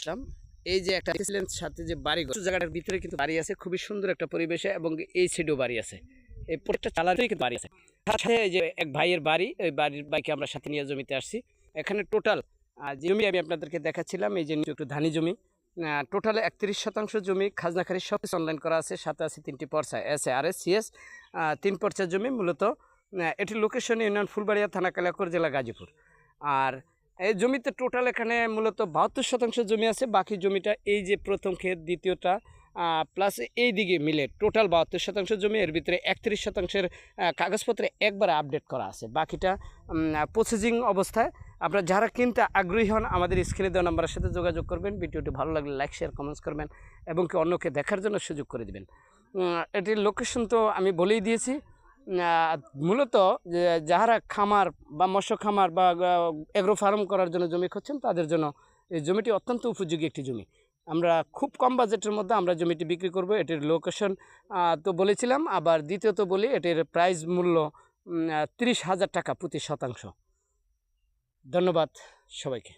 আসলাম। এই যে একটা সাথে যে বাড়ি জায়গাটার ভিতরে কিন্তু বাড়ি আছে, খুবই সুন্দর একটা পরিবেশে, এবং এই সাইডেও বাড়ি আছে। এই প্রত্যেকটা চালাতেই কিন্তু বাড়ি আছে। সাথে এই যে এক ভাইয়ের বাড়ি, ওই বাড়ির বাইকে আমরা সাথে নিয়ে জমিতে আসছি। এখানে টোটাল জমি আমি আপনাদেরকে দেখাচ্ছিলাম, এই যে একটু ধানি জমি। টোটাল 31% জমি, খাজনা খারিজ সব কিছু অনলাইন করা আছে। সাথে আছে 3টি পর্চা, SARS CS, 3 পর্চার জমি। মূলত এটির লোকেশন ইউনিয়ন ফুলবাড়িয়া, থানা কালিয়াকৈর, জেলা গাজীপুর। আর এই জমিতে টোটাল এখানে মূলত 72% জমি আছে। বাকি জমিটা এই যে প্রথম ক্ষেত, দ্বিতীয়টা প্লাস এই দিকে মিলে টোটাল 72% জমি। এর ভিতরে 31%-এর কাগজপত্রে একবার আপডেট করা আছে, বাকিটা প্রসেসিং অবস্থায়। আপনারা যারা কিনতে আগ্রহী হন আমাদের স্ক্রিনে দেওয়া নাম্বারের সাথে যোগাযোগ করবেন। ভিডিওটি ভালো লাগলে লাইক, শেয়ার, কমেন্টস করবেন এবং কি অন্যকে দেখার জন্য সুযোগ করে দেবেন। এটির লোকেশন তো আমি বলেই দিয়েছি। মূলত যারা খামার বা মৎস্য খামার বা এগ্রো ফার্ম করার জন্য জমি খুঁজছেন তাদের জন্য এই জমিটি অত্যন্ত উপযোগী একটি জমি। আমরা খুব কম বাজেটের মধ্যে আমরা জমিটি বিক্রি করব। এটির লোকেশন তো বলেছিলাম, আবার দ্বিতীয়ত বলি এটির প্রাইস মূল্য 30,000 টাকা প্রতি শতাংশ। ধন্যবাদ সবাইকে।